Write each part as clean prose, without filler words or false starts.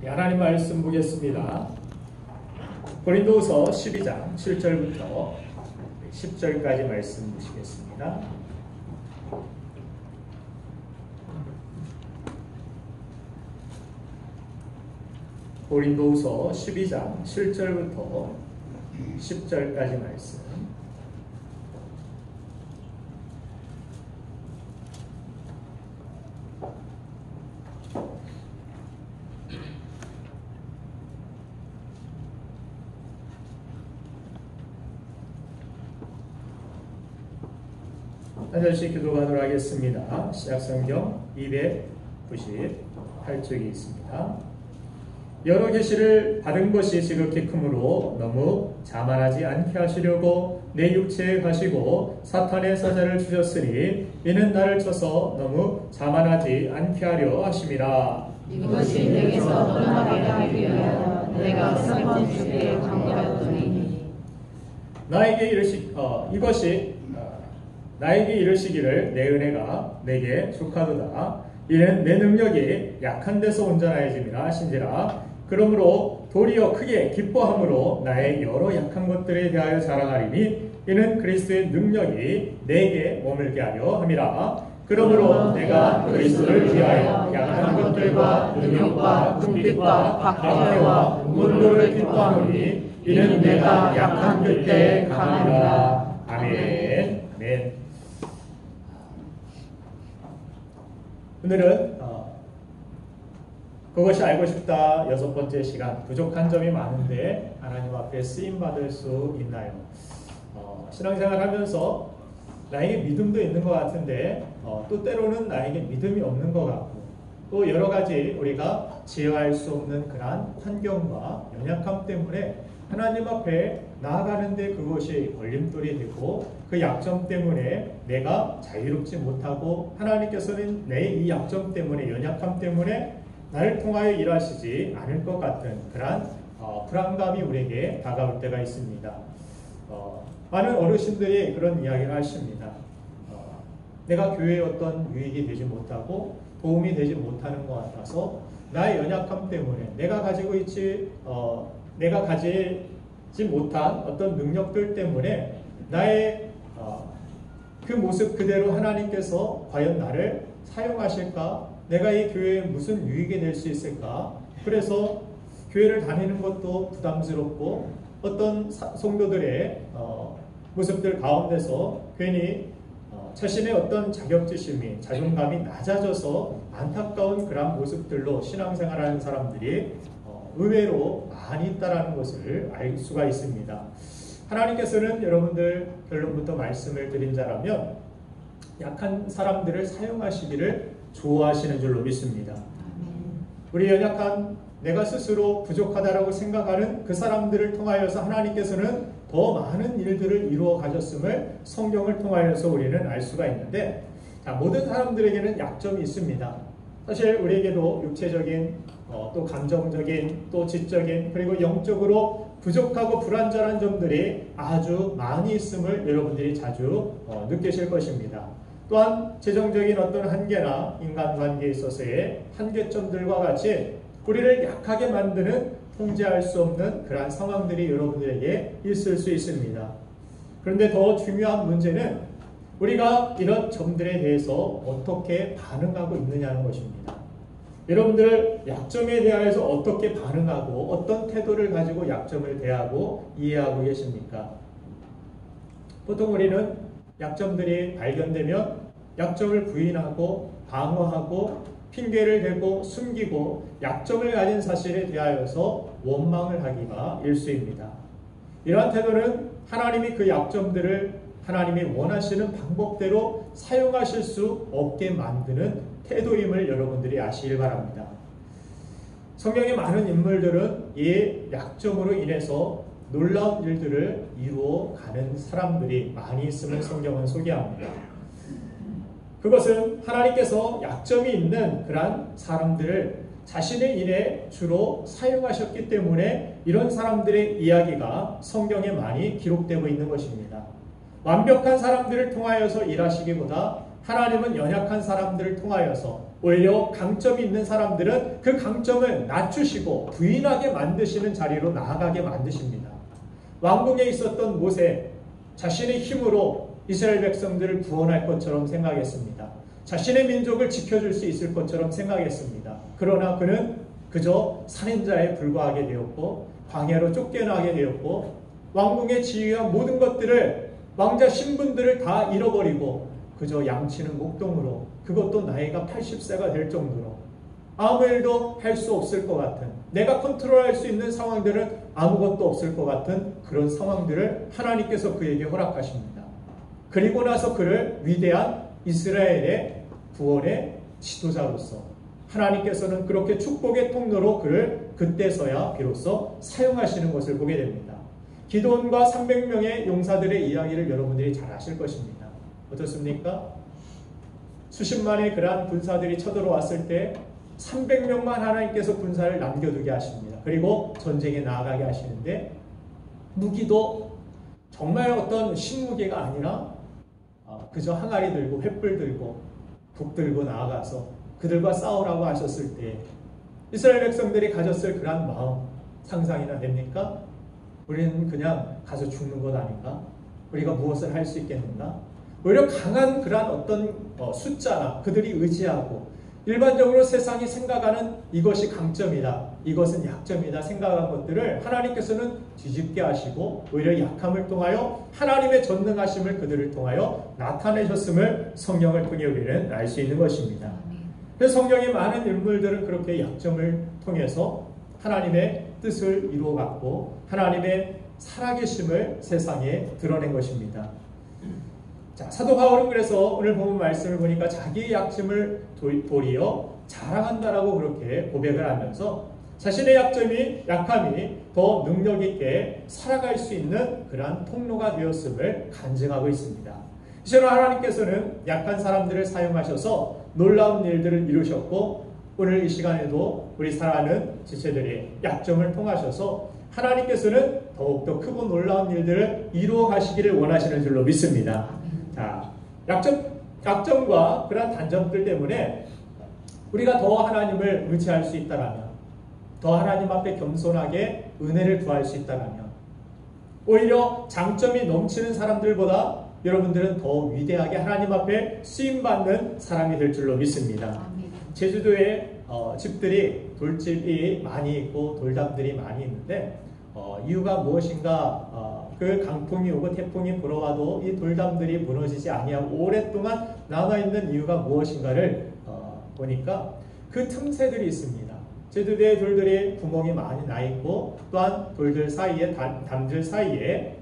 하나님 말씀 보겠습니다. 고린도후서 12장 7절부터 10절까지 말씀 보시겠습니다. 고린도후서 12장 7절부터 10절까지 말씀. 한 절씩 기도하도록 하겠습니다. 시약성경 298쪽이 있습니다. 여러 계시를 받은 것이 지극히 크므로 너무 자만하지 않게 하시려고 내 육체에 가시고 사탄의 사자를 주셨으니 이는 나를 쳐서 너무 자만하지 않게 하려 하심이라. 이것이 내게서 떠나게 하기 위하여 내가 세번 주께 강구하였더니 이것이 나에게 이르시기를 내 은혜가 내게 족하도다. 이는 내 능력이 약한 데서 온전하여짐이라 하신지라. 그러므로 도리어 크게 기뻐함으로 나의 여러 약한 것들에 대하여 자랑하리니 이는 그리스도의 능력이 내게 머물게 하려 함이라. 그러므로 내가 그리스도를 위하여 약한 것들과 능력과 궁핍과 박해와 문도를 기뻐하노니 이는 내가 약한 그때에 강하리라. 아멘. 아멘. 오늘은 그것이 알고 싶다 6번째 시간. 부족한 점이 많은데 하나님 앞에 쓰임받을 수 있나요? 신앙생활 하면서 나에게 믿음도 있는 것 같은데 또 때로는 나에게 믿음이 없는 것 같고 또 여러 가지 우리가 제어할 수 없는 그러한 환경과 연약함 때문에 하나님 앞에 나아가는데 그것이 걸림돌이 되고 그 약점 때문에 내가 자유롭지 못하고 하나님께서는 내 이 약점 때문에 연약함 때문에 나를 통하여 일하시지 않을 것 같은 그러한 불안감이 우리에게 다가올 때가 있습니다. 많은 어르신들이 그런 이야기를 하십니다. 내가 교회에 어떤 유익이 되지 못하고 도움이 되지 못하는 것 같아서 나의 연약함 때문에 내가 가지지 못한 어떤 능력들 때문에 나의 그 모습 그대로 하나님께서 과연 나를 사용하실까? 내가 이 교회에 무슨 유익이 될 수 있을까? 그래서 교회를 다니는 것도 부담스럽고 어떤 성도들의 모습들 가운데서 괜히 자신의 어떤 자격지심이 자존감이 낮아져서 안타까운 그런 모습들로 신앙생활하는 사람들이 의외로 많이 있다는 것을 알 수가 있습니다. 하나님께서는 여러분들 결론부터 말씀을 드린 자라면 약한 사람들을 사용하시기를 좋아하시는 줄로 믿습니다. 우리 연약한 내가 스스로 부족하다라고 생각하는 그 사람들을 통하여서 하나님께서는 더 많은 일들을 이루어 가셨음을 성경을 통하여서 우리는 알 수가 있는데 모든 사람들에게는 약점이 있습니다. 사실 우리에게도 육체적인 또 감정적인 또 지적인 그리고 영적으로 부족하고 불완전한 점들이 아주 많이 있음을 여러분들이 자주 느끼실 것입니다. 또한 재정적인 어떤 한계나 인간관계에 있어서의 한계점들과 같이 우리를 약하게 만드는 통제할 수 없는 그러한 상황들이 여러분들에게 있을 수 있습니다. 그런데 더 중요한 문제는 우리가 이런 점들에 대해서 어떻게 반응하고 있느냐는 것입니다. 여러분들 약점에 대하여서 어떻게 반응하고 어떤 태도를 가지고 약점을 대하고 이해하고 계십니까? 보통 우리는 약점들이 발견되면 약점을 부인하고 방어하고 핑계를 대고 숨기고 약점을 가진 사실에 대하여서 원망을 하기가 일쑤입니다. 이러한 태도는 하나님이 그 약점들을 하나님이 원하시는 방법대로 사용하실 수 없게 만드는 태도임을 여러분들이 아시길 바랍니다. 성경의 많은 인물들은 이 약점으로 인해서 놀라운 일들을 이루어가는 사람들이 많이 있음을 성경은 소개합니다. 그것은 하나님께서 약점이 있는 그러한 사람들을 자신의 일에 주로 사용하셨기 때문에 이런 사람들의 이야기가 성경에 많이 기록되고 있는 것입니다. 완벽한 사람들을 통하여서 일하시기보다 하나님은 연약한 사람들을 통하여서 오히려 강점이 있는 사람들은 그 강점을 낮추시고 부인하게 만드시는 자리로 나아가게 만드십니다. 왕궁에 있었던 모세, 자신의 힘으로 이스라엘 백성들을 구원할 것처럼 생각했습니다. 자신의 민족을 지켜줄 수 있을 것처럼 생각했습니다. 그러나 그는 그저 살인자에 불과하게 되었고 광야로 쫓겨나게 되었고 왕궁의 지위와 모든 것들을 왕자 신분들을 다 잃어버리고 그저 양치는 목동으로, 그것도 나이가 80세가 될 정도로 아무 일도 할 수 없을 것 같은, 내가 컨트롤할 수 있는 상황들은 아무것도 없을 것 같은 그런 상황들을 하나님께서 그에게 허락하십니다. 그리고 나서 그를 위대한 이스라엘의 구원의 지도자로서 하나님께서는 그렇게 축복의 통로로 그를 그때서야 비로소 사용하시는 것을 보게 됩니다. 기드온과 300명의 용사들의 이야기를 여러분들이 잘 아실 것입니다. 어떻습니까? 수십만의 그러한 군사들이 쳐들어왔을 때 300명만 하나님께서 군사를 남겨두게 하십니다. 그리고 전쟁에 나아가게 하시는데 무기도 정말 어떤 신무기가 아니라 그저 항아리 들고 횃불 들고 북 들고 나아가서 그들과 싸우라고 하셨을 때 이스라엘 백성들이 가졌을 그러한 마음 상상이나 됩니까? 우리는 그냥 가서 죽는 것 아닌가? 우리가 무엇을 할 수 있겠는가? 오히려 강한 그러한 어떤 숫자나 그들이 의지하고 일반적으로 세상이 생각하는 이것이 강점이다, 이것은 약점이다 생각한 것들을 하나님께서는 뒤집게 하시고 오히려 약함을 통하여 하나님의 전능하심을 그들을 통하여 나타내셨음을 성경을 통해 우리는 알 수 있는 것입니다. 그래서 성경의 많은 인물들은 그렇게 약점을 통해서 하나님의 뜻을 이루어갔고 하나님의 살아계심을 세상에 드러낸 것입니다. 자, 사도 바울은 그래서 오늘 본문 말씀을 보니까 자기의 약점을 도리어 자랑한다라고 그렇게 고백을 하면서 자신의 약함이 더 능력 있게 살아갈 수 있는 그러한 통로가 되었음을 간증하고 있습니다. 실제로 하나님께서는 약한 사람들을 사용하셔서 놀라운 일들을 이루셨고 오늘 이 시간에도 우리 사랑하는 지체들의 약점을 통하셔서 하나님께서는 더욱더 크고 놀라운 일들을 이루어 가시기를 원하시는 줄로 믿습니다. 자, 약점과 그런 단점들 때문에 우리가 더 하나님을 의지할 수 있다라면, 더 하나님 앞에 겸손하게 은혜를 구할 수 있다라면, 오히려 장점이 넘치는 사람들보다 여러분들은 더 위대하게 하나님 앞에 쓰임받는 사람이 될 줄로 믿습니다. 제주도에 집들이 돌집이 많이 있고 돌담들이 많이 있는데 이유가 무엇인가? 그 강풍이 오고 태풍이 불어와도 이 돌담들이 무너지지 아니하고 오랫동안 남아있는 이유가 무엇인가를 보니까 그 틈새들이 있습니다. 제주도의 돌들이 구멍이 많이 나 있고 또한 돌들 사이에 담들 사이에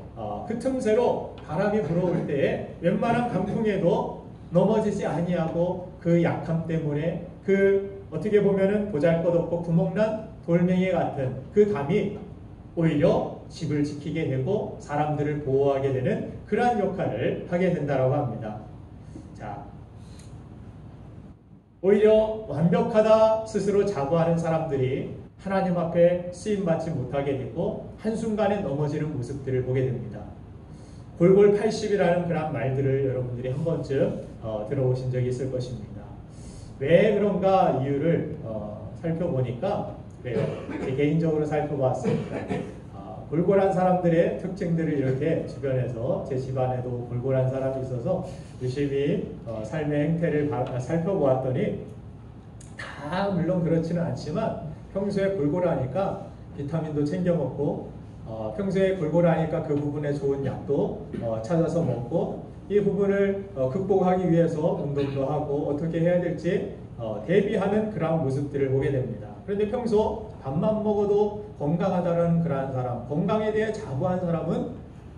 그 틈새로 바람이 불어올 때에 웬만한 강풍에도 넘어지지 아니하고 그 약함 때문에 그 어떻게 보면은 보잘것없고 구멍난 돌멩이 같은 그 담이 오히려 집을 지키게 되고 사람들을 보호하게 되는 그러한 역할을 하게 된다고 합니다. 자, 오히려 완벽하다 스스로 자부하는 사람들이 하나님 앞에 쓰임받지 못하게 되고 한순간에 넘어지는 모습들을 보게 됩니다. 골골 80이라는 그런 말들을 여러분들이 한 번쯤 들어보신 적이 있을 것입니다. 왜 그런가 이유를 살펴보니까 그래요. 개인적으로 살펴봤습니다. 골골한 사람들의 특징들을 이렇게 주변에서 제 집안에도 골골한 사람이 있어서 유심히 삶의 행태를 살펴보았더니 다 물론 그렇지는 않지만 평소에 골골하니까 비타민도 챙겨 먹고 평소에 골골하니까 그 부분에 좋은 약도 찾아서 먹고 이 부분을 극복하기 위해서 운동도 하고 어떻게 해야 될지 대비하는 그런 모습들을 보게 됩니다. 그런데 평소 밥만 먹어도 건강하다는 그러한 사람, 건강에 대해 자부한 사람은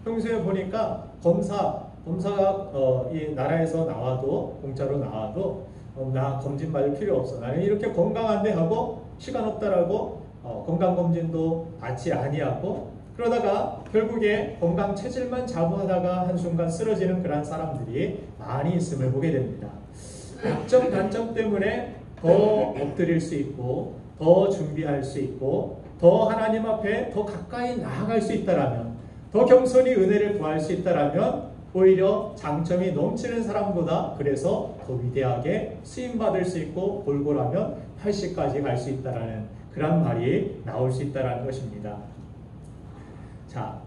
평소에 보니까 검사가 이 나라에서 나와도 공짜로 나와도 나 검진 받을 필요 없어. 나는 이렇게 건강한데 하고 시간 없다라고 건강검진도 받지 아니하고 그러다가 결국에 건강 체질만 자부하다가 한순간 쓰러지는 그런 사람들이 많이 있음을 보게 됩니다. 약점, 단점 때문에 더 엎드릴 수 있고 더 준비할 수 있고 더 하나님 앞에 더 가까이 나아갈 수 있다라면 더 겸손히 은혜를 구할 수 있다라면 오히려 장점이 넘치는 사람보다 그래서 더 위대하게 쓰임받을 수 있고 골골하면 80까지 갈 수 있다라는 그런 말이 나올 수 있다라는 것입니다. 자,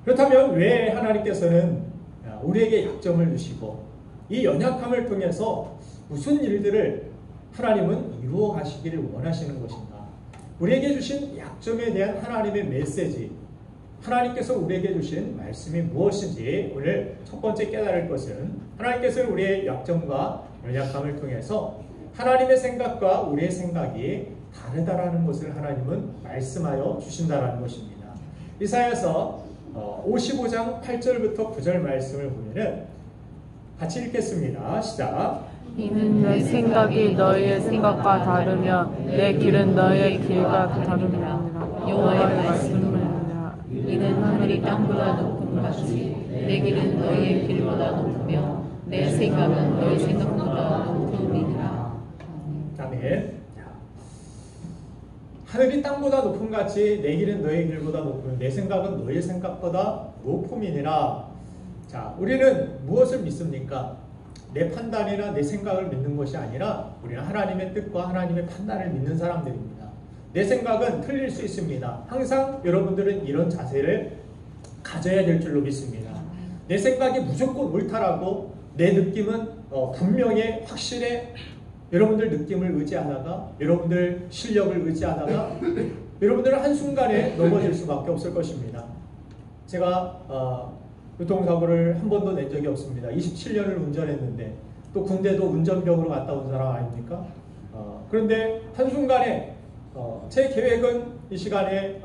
그렇다면 왜 하나님께서는 우리에게 약점을 주시고 이 연약함을 통해서 무슨 일들을 하나님은 이루어 가시기를 원하시는 것인가? 우리에게 주신 약점에 대한 하나님의 메시지, 하나님께서 우리에게 주신 말씀이 무엇인지 오늘 첫 번째 깨달을 것은 하나님께서는 우리의 약점과 연약함을 통해서 하나님의 생각과 우리의 생각이 다르다라는 것을 하나님은 말씀하여 주신다라는 것입니다. 이사야서 55장 8절부터 9절 말씀을 보면은 같이 읽겠습니다. 시작. 이는 내 생각이 너희의 생각과 다르며 내 길은 너희의 길과 다름이니라. 여호와의 말씀이니라. 이는 하늘이 땅보다 높은 같이 내 길은 너희의 길보다 높으며 내 생각은 너희 생각보다 높음이니라. 아멘. 하늘이 땅보다 높음 같이 내 길은 너의 길보다 높으며 내 생각은 너의 생각보다 높음이니라. 자, 우리는 무엇을 믿습니까? 내 판단이나 내 생각을 믿는 것이 아니라 우리는 하나님의 뜻과 하나님의 판단을 믿는 사람들입니다. 내 생각은 틀릴 수 있습니다. 항상 여러분들은 이런 자세를 가져야 될 줄로 믿습니다. 내 생각이 무조건 옳다라고 내 느낌은 분명해 확실해 여러분들 느낌을 의지하다가 여러분들 실력을 의지하다가 여러분들은 한순간에 넘어질 수밖에 없을 것입니다. 제가 교통사고를 한 번도 낸 적이 없습니다. 27년을 운전했는데 또 군대도 운전병으로 갔다 온 사람 아닙니까? 그런데 한순간에 제 계획은 이 시간에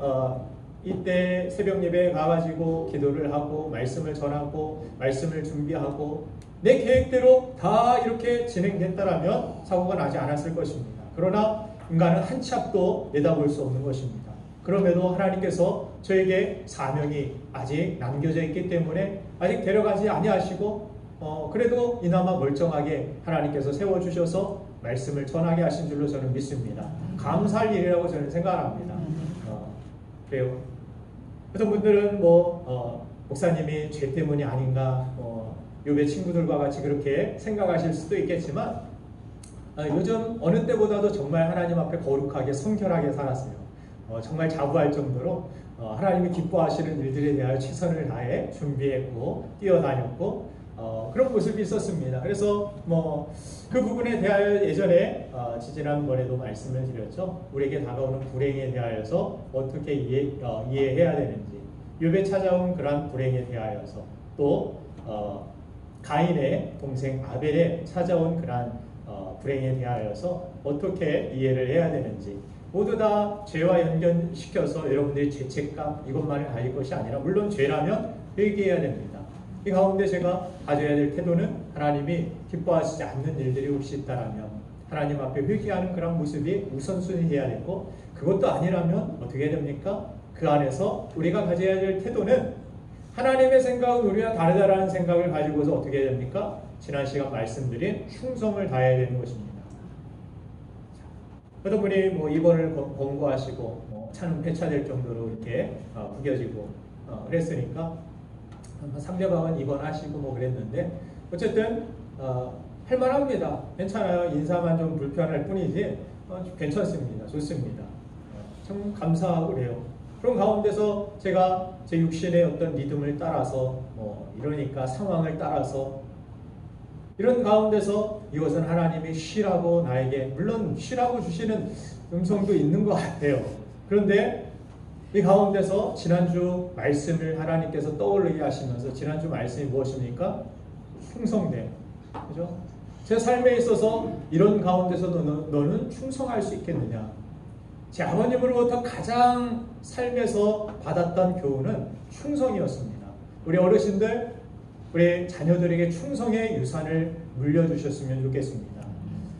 이때 새벽 예배에 가가지고 기도를 하고 말씀을 전하고 말씀을 준비하고 내 계획대로 다 이렇게 진행됐다라면 사고가 나지 않았을 것입니다. 그러나 인간은 한 치 앞도 내다볼 수 없는 것입니다. 그럼에도 하나님께서 저에게 사명이 아직 남겨져 있기 때문에 아직 데려가지 아니하시고 그래도 이나마 멀쩡하게 하나님께서 세워주셔서 말씀을 전하게 하신 줄로 저는 믿습니다. 감사할 일이라고 저는 생각합니다. 그래요. 어떤 분들은 목사님이 죄 때문이 아닌가 요배 친구들과 같이 그렇게 생각하실 수도 있겠지만 요즘 어느 때보다도 정말 하나님 앞에 거룩하게 성결하게 살았어요. 정말 자부할 정도로 하나님이 기뻐하시는 일들에 대하여 최선을 다해 준비했고 뛰어다녔고 그런 모습이 있었습니다. 그래서 그 부분에 대하여 예전에 지지난번에도 말씀을 드렸죠. 우리에게 다가오는 불행에 대하여서 어떻게 이해해야 되는지, 욥에 찾아온 그러한 불행에 대하여서 또 가인의 동생 아벨에 찾아온 그러한 불행에 대하여서 어떻게 이해를 해야 되는지 모두 다 죄와 연결시켜서 여러분들이 죄책감 이것만을 가질 것이 아니라 물론 죄라면 회개해야 됩니다. 이 가운데 제가 가져야 될 태도는 하나님이 기뻐하시지 않는 일들이 혹시 있다라면 하나님 앞에 회개하는 그런 모습이 우선순위 해야 되고 그것도 아니라면 어떻게 됩니까? 그 안에서 우리가 가져야 될 태도는 하나님의 생각은 우리와 다르다라는 생각을 가지고서 어떻게 해야 됩니까? 지난 시간 말씀드린 충성을 다해야 되는 것입니다. 어떤 분이 입원을 권고하시고 차는 폐차될 정도로 이렇게 구겨지고 그랬으니까 상대방은 입원하시고 그랬는데 어쨌든 할만합니다. 괜찮아요. 인사만 좀 불편할 뿐이지 괜찮습니다. 좋습니다. 참 감사하고 그래요. 그런 가운데서 제가 제 육신의 어떤 리듬을 따라서 이러니까 상황을 따라서 이런 가운데서 이것은 하나님이 쉬라고 나에게 물론 쉬라고 주시는 음성도 있는 것 같아요. 그런데 이 가운데서 지난주 말씀을 하나님께서 떠올리게 하시면서 지난주 말씀이 무엇입니까? 충성됨. 그죠? 제 삶에 있어서 이런 가운데서 너는 충성할 수 있겠느냐? 제 아버님으로부터 가장 삶에서 받았던 교훈은 충성이었습니다. 우리 어르신들, 우리 자녀들에게 충성의 유산을 물려주셨으면 좋겠습니다.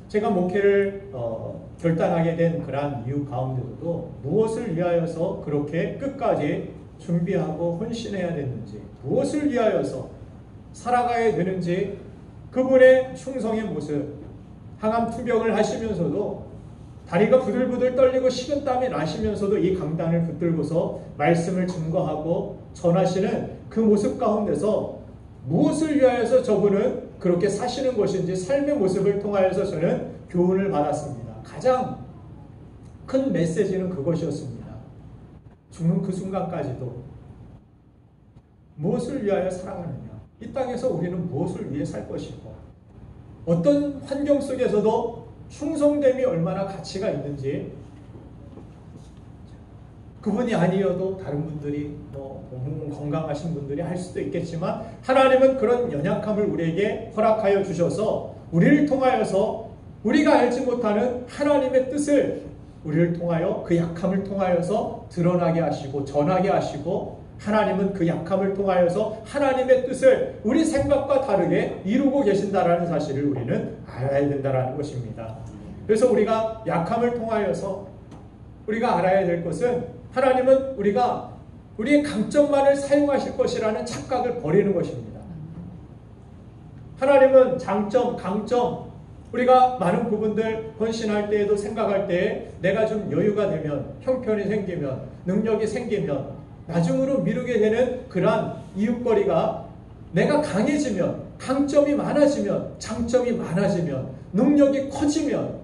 제가 목회를 결단하게 된 그러한 이유 가운데서도 무엇을 위하여서 그렇게 끝까지 준비하고 헌신해야 됐는지, 무엇을 위하여서 살아가야 되는지 그분의 충성의 모습, 항암 투병을 하시면서도 다리가 부들부들 떨리고 식은땀이 나시면서도 이 강단을 붙들고서 말씀을 증거하고 전하시는 그 모습 가운데서 무엇을 위하여서 저분은 그렇게 사시는 것인지 삶의 모습을 통하여서 저는 교훈을 받았습니다. 가장 큰 메시지는 그것이었습니다. 죽는 그 순간까지도 무엇을 위하여 살아가느냐, 이 땅에서 우리는 무엇을 위해 살 것이고 어떤 환경 속에서도 충성됨이 얼마나 가치가 있는지, 그분이 아니어도 다른 분들이 몸 건강하신 분들이 할 수도 있겠지만 하나님은 그런 연약함을 우리에게 허락하여 주셔서 우리를 통하여서 우리가 알지 못하는 하나님의 뜻을 우리를 통하여 그 약함을 통하여서 드러나게 하시고 전하게 하시고, 하나님은 그 약함을 통하여서 하나님의 뜻을 우리 생각과 다르게 이루고 계신다라는 사실을 우리는 알아야 된다는 것입니다. 그래서 우리가 약함을 통하여서 우리가 알아야 될 것은 하나님은 우리가 우리의 강점만을 사용하실 것이라는 착각을 버리는 것입니다. 하나님은 장점, 강점, 우리가 많은 부분들 헌신할 때에도 생각할 때에 내가 좀 여유가 되면, 형편이 생기면, 능력이 생기면 나중으로 미루게 되는 그러한 이웃거리가 내가 강해지면, 강점이 많아지면, 장점이 많아지면, 능력이 커지면,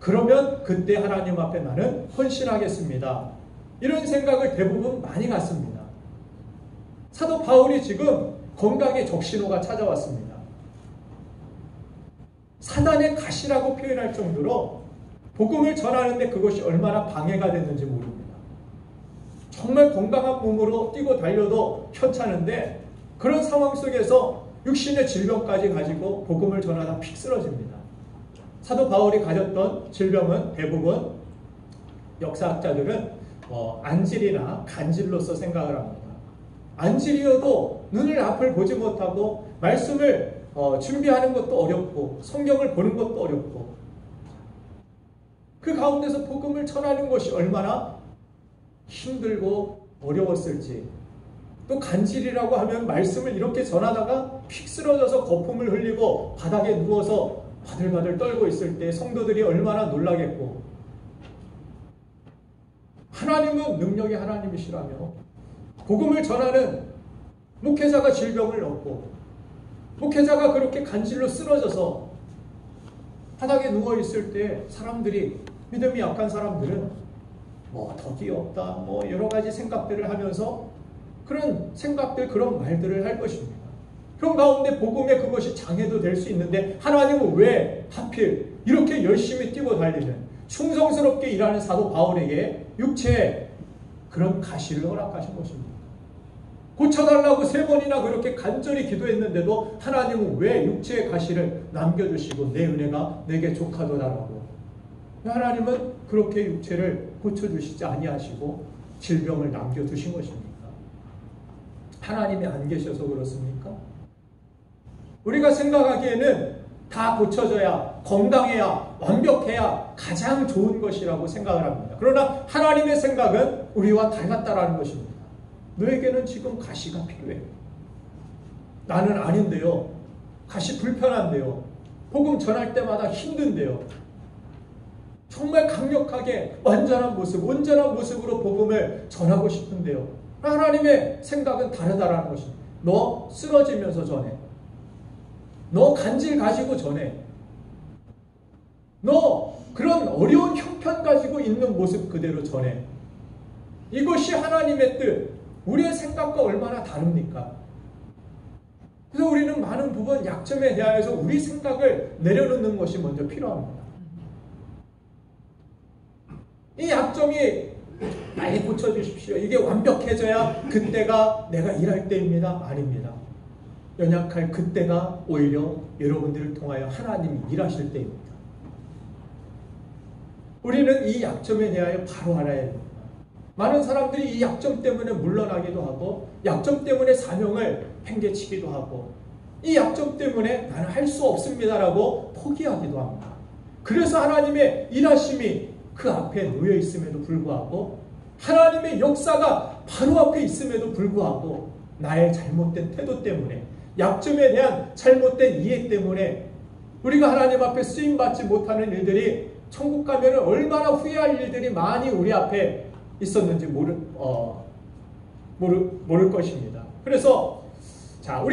그러면 그때 하나님 앞에 나는 헌신하겠습니다. 이런 생각을 대부분 많이 갖습니다. 사도 바울이 지금 건강의 적신호가 찾아왔습니다. 사단의 가시라고 표현할 정도로 복음을 전하는데 그것이 얼마나 방해가 됐는지 모릅니다. 정말 건강한 몸으로 뛰고 달려도 편찮은데 그런 상황 속에서 육신의 질병까지 가지고 복음을 전하다 픽 쓰러집니다. 사도 바울이 가졌던 질병은 대부분 역사학자들은 안질이나 간질로서 생각을 합니다. 안질이어도 눈을 앞을 보지 못하고 말씀을 준비하는 것도 어렵고 성경을 보는 것도 어렵고 그 가운데서 복음을 전하는 것이 얼마나 힘들고 어려웠을지, 또 간질이라고 하면 말씀을 이렇게 전하다가 픽 쓰러져서 거품을 흘리고 바닥에 누워서 바들바들 떨고 있을 때 성도들이 얼마나 놀라겠고, 하나님은 능력의 하나님이시라며 복음을 전하는 목회자가 질병을 얻고 목회자가 그렇게 간질로 쓰러져서 바닥에 누워있을 때 사람들이, 믿음이 약한 사람들은 덕이 없다, 여러 가지 생각들을 하면서 그런 생각들, 그런 말들을 할 것입니다. 그런 가운데 복음에 그것이 장애도 될 수 있는데 하나님은 왜 하필 이렇게 열심히 뛰고 달리는 충성스럽게 일하는 사도 바울에게 육체에 그런 가시를 허락하신 것입니다. 고쳐달라고 3번이나 그렇게 간절히 기도했는데도 하나님은 왜 육체의 가시를 남겨주시고 내 은혜가 내게 족하도다라고, 하나님은 그렇게 육체를 고쳐주시지 아니하시고 질병을 남겨두신 것입니까? 하나님이 안 계셔서 그렇습니까? 우리가 생각하기에는 다 고쳐져야, 건강해야, 완벽해야 가장 좋은 것이라고 생각을 합니다. 그러나 하나님의 생각은 우리와 닮았다라는 것입니다. 너에게는 지금 가시가 필요해. 나는 아닌데요. 가시 불편한데요. 복음 전할 때마다 힘든데요. 정말 강력하게 완전한 모습, 온전한 모습으로 복음을 전하고 싶은데요. 하나님의 생각은 다르다라는 것입니다. 너 쓰러지면서 전해. 너 간질 가지고 전해. 너 그런 어려운 형편 가지고 있는 모습 그대로 전해. 이것이 하나님의 뜻. 우리의 생각과 얼마나 다릅니까? 그래서 우리는 많은 부분 약점에 대하여서 우리 생각을 내려놓는 것이 먼저 필요합니다. 이 약점이 많이 고쳐주십시오. 이게 완벽해져야 그때가 내가 일할 때입니다. 아닙니다. 연약할 그때가 오히려 여러분들을 통하여 하나님이 일하실 때입니다. 우리는 이 약점에 대하여 바로 알아야 됩니다. 많은 사람들이 이 약점 때문에 물러나기도 하고 약점 때문에 사명을 팽개치기도 하고 이 약점 때문에 나는 할 수 없습니다라고 포기하기도 합니다. 그래서 하나님의 일하심이 그 앞에 놓여 있음에도 불구하고, 하나님의 역사가 바로 앞에 있음에도 불구하고 나의 잘못된 태도 때문에, 약점에 대한 잘못된 이해 때문에 우리가 하나님 앞에 쓰임받지 못하는 일들이 천국 가면 얼마나 후회할 일들이 많이 우리 앞에 있었는지 모를 것입니다. 그래서 자,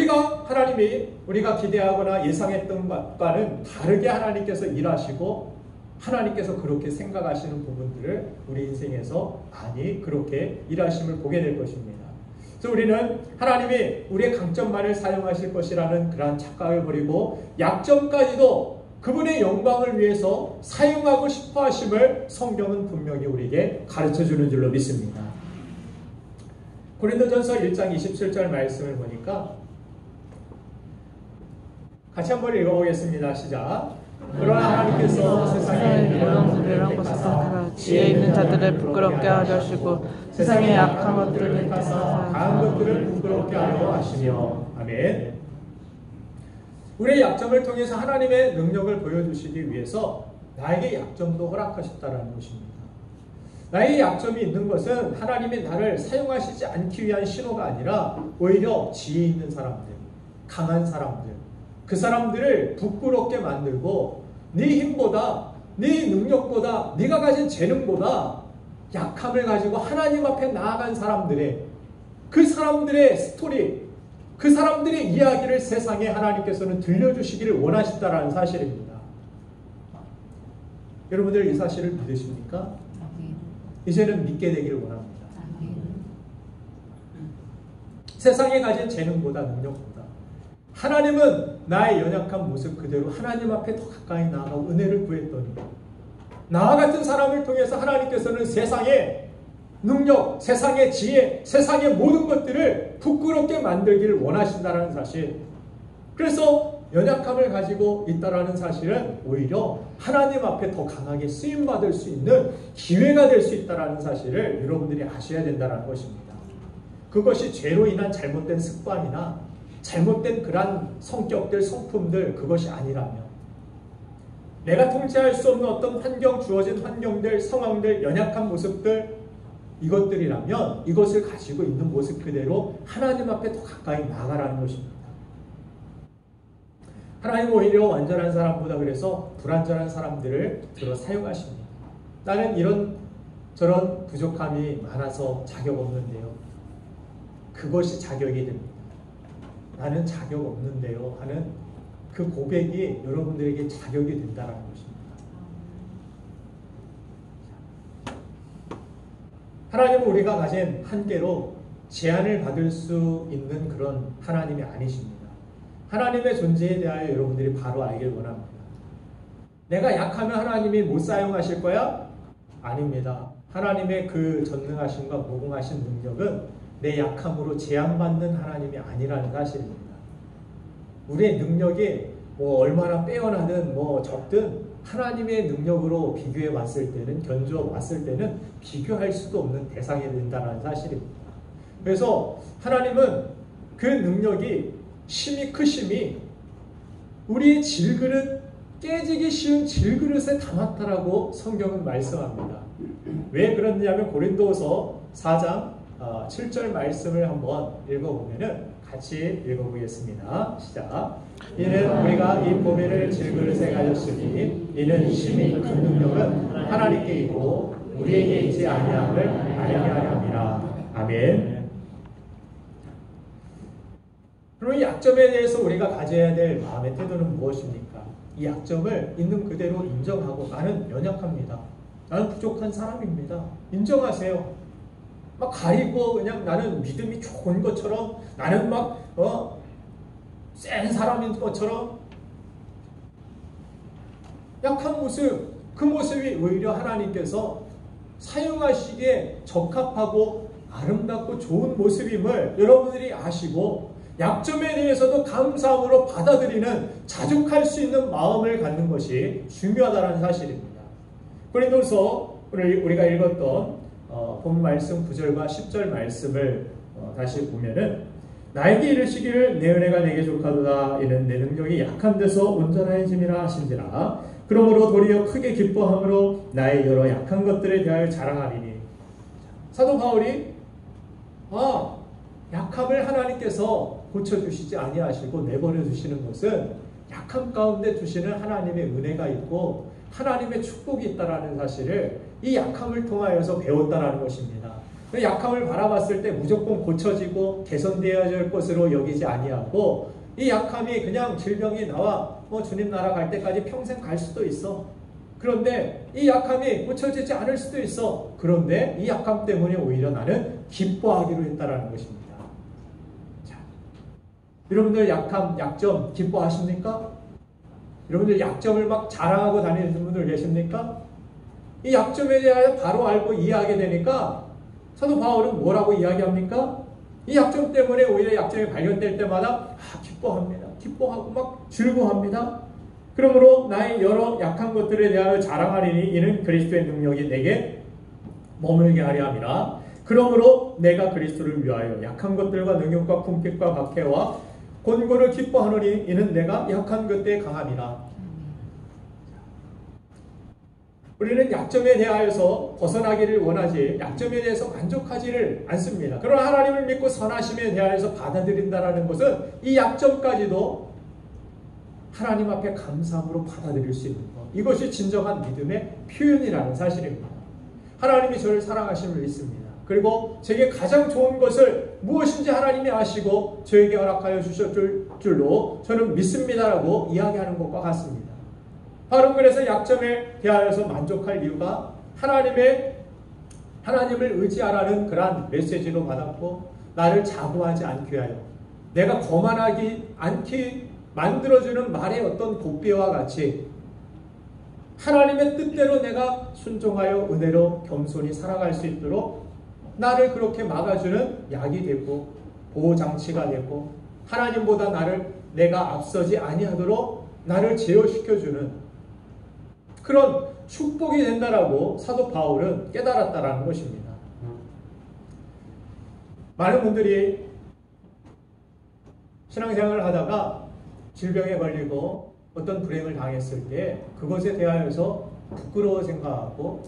하나님이 우리가 기대하거나 예상했던 것과는 다르게 하나님께서 일하시고 하나님께서 그렇게 생각하시는 부분들을 우리 인생에서 많이 그렇게 일하심을 보게 될 것입니다. 그래서 우리는 하나님이 우리의 강점만을 사용하실 것이라는 그러한 착각을 버리고 약점까지도 그분의 영광을 위해서 사용하고 싶어 하심을 성경은 분명히 우리에게 가르쳐주는 줄로 믿습니다. 고린도전서 1장 27절 말씀을 보니까 같이 한번 읽어보겠습니다. 시작. 그러나 하나님께서 세상에 이런 것을 택하사 지혜 있는 자들을 부끄럽게 하려 하시고 세상의 약한 것들을 택하사 강한 것들을 부끄럽게 하려 하시며. 아멘. 우리의 약점을 통해서 하나님의 능력을 보여주시기 위해서 나에게 약점도 허락하셨다는 것입니다. 나의 약점이 있는 것은 하나님이 나를 사용하시지 않기 위한 신호가 아니라 오히려 지혜 있는 사람들, 강한 사람들, 그 사람들을 부끄럽게 만들고 네 힘보다, 네 능력보다, 네가 가진 재능보다 약함을 가지고 하나님 앞에 나아간 사람들의 그 사람들의 스토리, 그 사람들의 이야기를 세상에 하나님께서는 들려주시기를 원하신다는 사실입니다. 여러분들 이 사실을 믿으십니까? 이제는 믿게 되기를 원합니다. 세상에 가진 재능보다 능력보다 하나님은 나의 연약한 모습 그대로 하나님 앞에 더 가까이 나아가고 은혜를 구했더니 나와 같은 사람을 통해서 하나님께서는 세상의 능력, 세상의 지혜, 세상의 모든 것들을 부끄럽게 만들기를 원하신다는 사실. 그래서 연약함을 가지고 있다라는 사실은 오히려 하나님 앞에 더 강하게 쓰임받을 수 있는 기회가 될 수 있다는 사실을 여러분들이 아셔야 된다는 것입니다. 그것이 죄로 인한 잘못된 습관이나 잘못된 그러한 성격들, 성품들 그것이 아니라면 내가 통제할 수 없는 어떤 환경, 주어진 환경들, 상황들, 연약한 모습들 이것들이라면 이것을 가지고 있는 모습 그대로 하나님 앞에 더 가까이 나아가라는 것입니다. 하나님 오히려 완전한 사람보다 그래서 불완전한 사람들을 들어 사용하십니다. 나는 이런 저런 부족함이 많아서 자격 없는데요. 그것이 자격이 됩니다. 나는 자격 없는데요 하는 그 고백이 여러분들에게 자격이 된다는 것입니다. 하나님은 우리가 가진 한계로 제한을 받을 수 있는 그런 하나님이 아니십니다. 하나님의 존재에 대하여 여러분들이 바로 알길 원합니다. 내가 약하면 하나님이 못 사용하실 거야? 아닙니다. 하나님의 그 전능하심과 무궁하신 능력은 내 약함으로 제한받는 하나님이 아니라는 사실입니다. 우리의 능력이 얼마나 빼어나든 적든 하나님의 능력으로 비교해 봤을 때는, 견주어 봤을 때는 비교할 수도 없는 대상이 된다는 사실입니다. 그래서 하나님은 그 능력이 심히 크심이 우리의 질그릇, 깨지기 쉬운 질그릇에 담았다라고 성경은 말씀합니다. 왜 그러냐면 고린도서 4장 7절 말씀을 한번 읽어보면은 같이 읽어보겠습니다. 시작. 이는 우리가 이 보배를 질그릇에 가졌으니 이는 심히 큰 능력은 하나님께 있고 우리에게 있지 아니함을 알게 하려 함이라. 아멘. 그럼 이 약점에 대해서 우리가 가져야 될 마음의 태도는 무엇입니까? 이 약점을 있는 그대로 인정하고 나는 연약합니다. 나는 부족한 사람입니다. 인정하세요. 막 가리고 그냥 나는 믿음이 좋은 것처럼 나는 막 센 사람인 것처럼 약한 모습, 그 모습이 오히려 하나님께서 사용하시기에 적합하고 아름답고 좋은 모습임을 여러분들이 아시고 약점에 대해서도 감사함으로 받아들이는 자족할 수 있는 마음을 갖는 것이 중요하다는 사실입니다. 고린도서 우리가 읽었던 본 말씀 9절과 10절 말씀을 다시 보면은 나에게 이르시기를 내 은혜가 내게 족하도다. 이는 내 능력이 약한 데서 온전해짐이라 하신지라. 그러므로 도리어 크게 기뻐함으로 나의 여러 약한 것들에 대하여 자랑하리니. 사도 바울이 약함을 하나님께서 고쳐주시지 아니하시고 내버려 주시는 것은 약함 가운데 주시는 하나님의 은혜가 있고 하나님의 축복이 있다라는 사실을 이 약함을 통하여서 배웠다라는 것입니다. 그 약함을 바라봤을 때 무조건 고쳐지고 개선되어야 할 것으로 여기지 아니하고 이 약함이 그냥 질병이 나와 주님 나라 갈 때까지 평생 갈 수도 있어. 그런데 이 약함이 고쳐지지 않을 수도 있어. 그런데 이 약함 때문에 오히려 나는 기뻐하기로 했다라는 것입니다. 자, 여러분들 약함, 약점 기뻐하십니까? 여러분들 약점을 막 자랑하고 다니는 분들 계십니까? 이 약점에 대하여 바로 알고 이해하게 되니까 사도 바울은 뭐라고 이야기합니까? 이 약점 때문에 오히려 약점이 발견될 때마다 기뻐합니다. 기뻐하고 막 즐거워합니다. 그러므로 나의 여러 약한 것들에 대하여 자랑하리니 이는 그리스도의 능력이 내게 머물게 하려 함이라. 그러므로 내가 그리스도를 위하여 약한 것들과 능력과 궁핍과 박해와 곤고를 기뻐하노니 이는 내가 약한 그때에 강함이라. 우리는 약점에 대하여서 벗어나기를 원하지 약점에 대해서 만족하지를 않습니다. 그러나 하나님을 믿고 선하심에 대하여서 받아들인다는 것은 이 약점까지도 하나님 앞에 감사함으로 받아들일 수 있는 것. 이것이 진정한 믿음의 표현이라는 사실입니다. 하나님이 저를 사랑하심을 믿습니다. 그리고 제게 가장 좋은 것을 무엇인지 하나님이 아시고 저에게 허락하여 주셨을 줄로 저는 믿습니다라고 이야기하는 것과 같습니다. 바로 그래서 약점에 대하여서 만족할 이유가 하나님을 의지하라는 그러한 메시지로 받았고 나를 자부하지 않게 하여 내가 거만하지 않게 만들어주는 말의 어떤 고삐와 같이 하나님의 뜻대로 내가 순종하여 은혜로 겸손히 살아갈 수 있도록 나를 그렇게 막아주는 약이 되고 보호장치가 되고 하나님보다 내가 앞서지 아니하도록 나를 제어시켜주는 그런 축복이 된다라고 사도 바울은 깨달았다라는 것입니다. 많은 분들이 신앙생활을 하다가 질병에 걸리고 어떤 불행을 당했을 때 그것에 대하여서 부끄러워 생각하고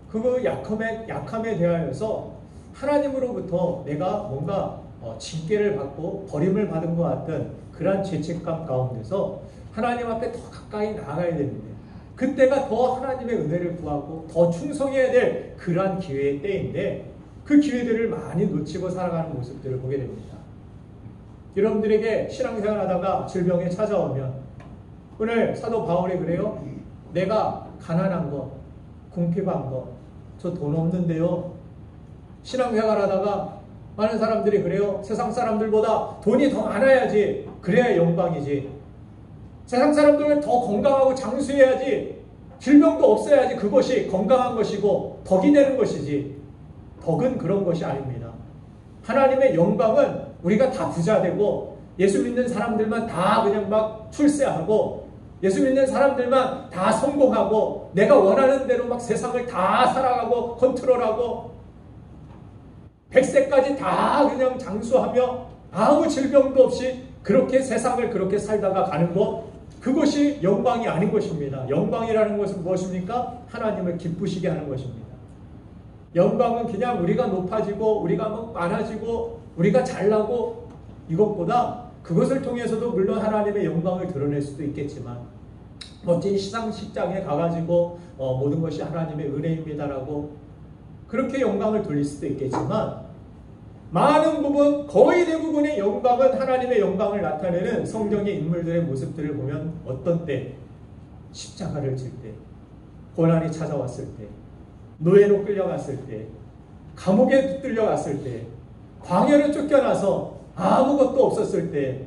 그 약함에 대하여서 하나님으로부터 내가 뭔가 징계를 받고 버림을 받은 것 같은 그러한 죄책감 가운데서 하나님 앞에 더 가까이 나아가야 됩니다. 그때가 더 하나님의 은혜를 구하고 더 충성해야 될 그러한 기회의 때인데 그 기회들을 많이 놓치고 살아가는 모습들을 보게 됩니다. 여러분들에게 신앙생활 하다가 질병이 찾아오면 오늘 사도 바울이 그래요. 내가 가난한 것, 궁핍한 것, 저 돈 없는데요. 신앙생활 하다가 많은 사람들이 그래요. 세상 사람들보다 돈이 더 많아야지 그래야 영광이지. 세상 사람들은 더 건강하고 장수해야지 질병도 없어야지 그것이 건강한 것이고 덕이 되는 것이지. 덕은 그런 것이 아닙니다. 하나님의 영광은 우리가 다 부자 되고 예수 믿는 사람들만 다 그냥 막 출세하고 예수 믿는 사람들만 다 성공하고 내가 원하는 대로 막 세상을 다 살아가고 컨트롤하고 100세까지 다 그냥 장수하며 아무 질병도 없이 그렇게 세상을 그렇게 살다가 가는 것 그것이 영광이 아닌 것입니다. 영광이라는 것은 무엇입니까? 하나님을 기쁘시게 하는 것입니다. 영광은 그냥 우리가 높아지고 우리가 뭐 많아지고 우리가 잘나고 이것보다 그것을 통해서도 물론 하나님의 영광을 드러낼 수도 있겠지만 멋진 시상식장에 가가지고 모든 것이 하나님의 은혜입니다라고 그렇게 영광을 돌릴 수도 있겠지만 많은 부분 거의 대부분의 영광은 하나님의 영광을 나타내는 성경의 인물들의 모습들을 보면 어떤 때 십자가를 질 때 고난이 찾아왔을 때 노예로 끌려갔을 때 감옥에 붙들려갔을 때 광야로 쫓겨나서 아무것도 없었을 때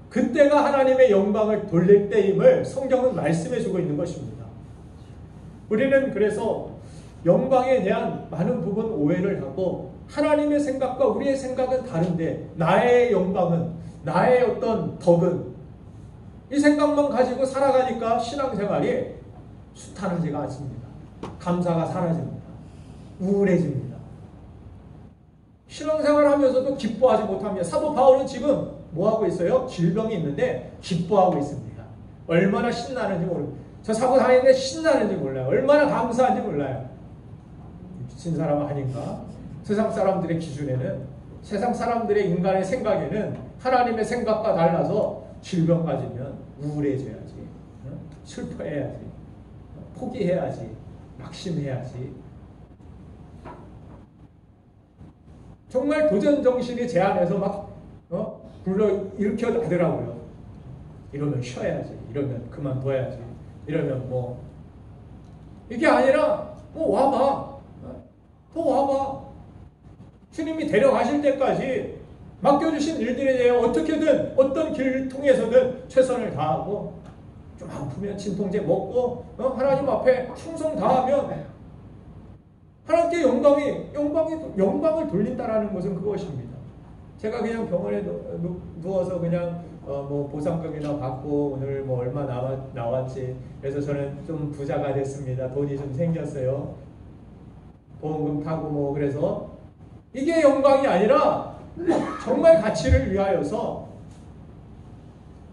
그때가 하나님의 영광을 돌릴 때임을 성경은 말씀해주고 있는 것입니다. 우리는 그래서 영광에 대한 많은 부분 오해를 하고 하나님의 생각과 우리의 생각은 다른데 나의 영광은 나의 어떤 덕은 이 생각만 가지고 살아가니까 신앙생활이 수탄하지가 않습니다. 감사가 사라집니다. 우울해집니다. 신앙생활 하면서도 기뻐하지 못합니다. 사도 바울은 지금 뭐하고 있어요? 질병이 있는데 기뻐하고 있습니다. 얼마나 신나는지 모릅니다. 저 사고 다니는데 신나는지 몰라요. 얼마나 감사한지 몰라요. 미친 사람 아닌가? 세상 사람들의 기준에는 세상 사람들의 인간의 생각에는 하나님의 생각과 달라서 질병 가지면 우울해져야지. 슬퍼해야지. 포기해야지, 낙심해야지. 정말 도전 정신이 제 안에서 막 불러 일으켜 나더라고요. 이러면 쉬어야지, 이러면 그만둬야지, 이러면 뭐 이게 아니라 와봐, 더 와봐. 주님이 데려가실 때까지 맡겨주신 일들에 대해 어떻게든 어떤 길을 통해서든 최선을 다하고 좀 아프면 진통제 먹고 하나님 앞에 충성 다하면 하나님께 영광을 돌린다라는 것은 그것입니다. 제가 그냥 병원에 누워서 그냥 뭐 보상금이나 받고 오늘 뭐 얼마 나왔지. 그래서 저는 좀 부자가 됐습니다. 돈이 좀 생겼어요. 보험금 타고 뭐 그래서 이게 영광이 아니라 정말 가치를 위하여서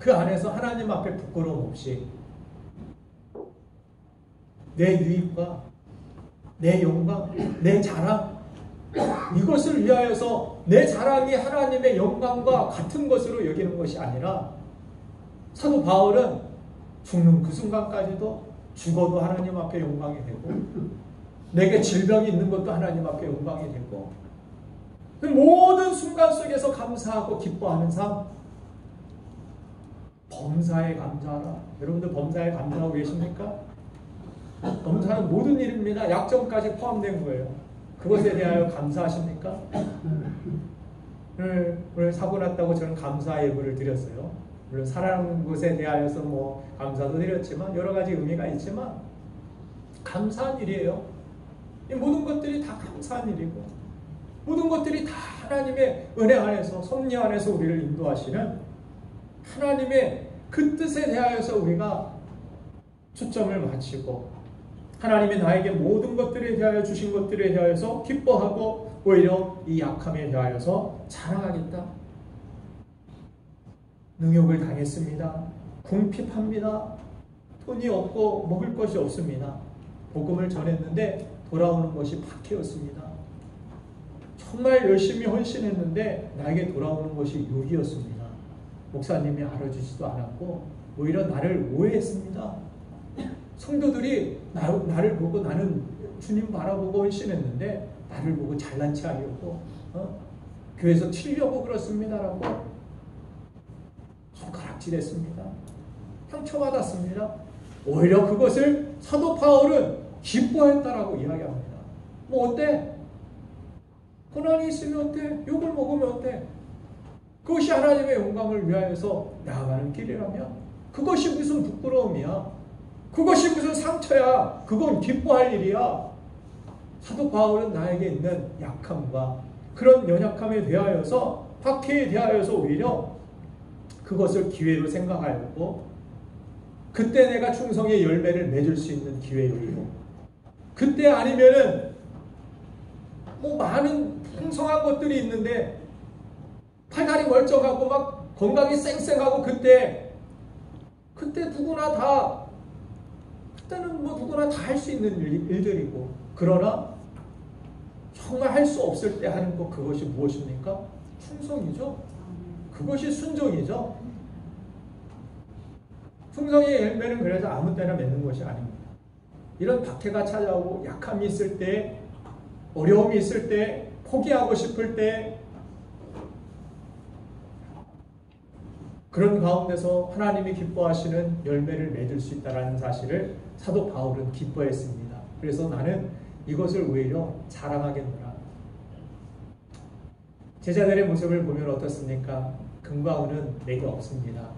그 안에서 하나님 앞에 부끄러움 없이 내 유익과 내 영광, 내 자랑 이것을 위하여서 내 자랑이 하나님의 영광과 같은 것으로 여기는 것이 아니라 사도 바울은 죽는 그 순간까지도 죽어도 하나님 앞에 영광이 되고 내게 질병이 있는 것도 하나님 앞에 영광이 되고 그 모든 순간 속에서 감사하고 기뻐하는 삶. 범사에 감사하라. 여러분들 범사에 감사하고 계십니까? 범사는 모든 일입니다. 약점까지 포함된 거예요. 그것에 대하여 감사하십니까? 오늘 사고 났다고 저는 감사 예물을 드렸어요. 물론 살아난 것에 대하여서 뭐 감사도 드렸지만 여러 가지 의미가 있지만 감사한 일이에요. 이 모든 것들이 다 감사한 일이고 모든 것들이 다 하나님의 은혜 안에서 섭리 안에서 우리를 인도하시는 하나님의 그 뜻에 대하여서 우리가 초점을 맞추고 하나님이 나에게 모든 것들에 대하여 주신 것들에 대하여서 기뻐하고 오히려 이 약함에 대하여서 자랑하겠다. 능욕을 당했습니다. 궁핍합니다. 돈이 없고 먹을 것이 없습니다. 복음을 전했는데 돌아오는 것이 박해였습니다. 정말 열심히 헌신했는데 나에게 돌아오는 것이 욕이었습니다. 목사님이 알아주지도 않았고 오히려 나를 오해했습니다. 성도들이 나를 보고 나는 주님 바라보고 헌신했는데 나를 보고 잘난 체 하려고 교회에서 튀려고 그렇습니다라고 손가락질했습니다. 상처받았습니다. 오히려 그것을 사도 바울은 기뻐했다라고 이야기합니다. 뭐 어때? 고난이 있으면 어때? 욕을 먹으면 어때? 그것이 하나님의 영광을 위하여서 나아가는 길이라면 그것이 무슨 부끄러움이야? 그것이 무슨 상처야? 그건 기뻐할 일이야. 사도 바울은 나에게 있는 약함과 그런 연약함에 대하여서 박해에 대하여서 오히려 그것을 기회로 생각하였고 그때 내가 충성의 열매를 맺을 수 있는 기회였고 그때 아니면은 뭐 많은 풍성한 것들이 있는데 팔다리 멀쩡하고 막 건강이 쌩쌩하고 그때 누구나 다 그때는 뭐 누구나 다 할 수 있는 일들이고 그러나 정말 할 수 없을 때 하는 것 그것이 무엇입니까? 충성이죠. 그것이 순종이죠. 충성의 열매는 그래서 아무 때나 맺는 것이 아닙니다. 이런 박해가 찾아오고 약함이 있을 때 어려움이 있을 때 포기하고 싶을 때 그런 가운데서 하나님이 기뻐하시는 열매를 맺을 수 있다는 사실을 사도 바울은 기뻐했습니다. 그래서 나는 이것을 오히려 자랑하겠노라. 제자들의 모습을 보면 어떻습니까? 금과 은은 내게 없습니다.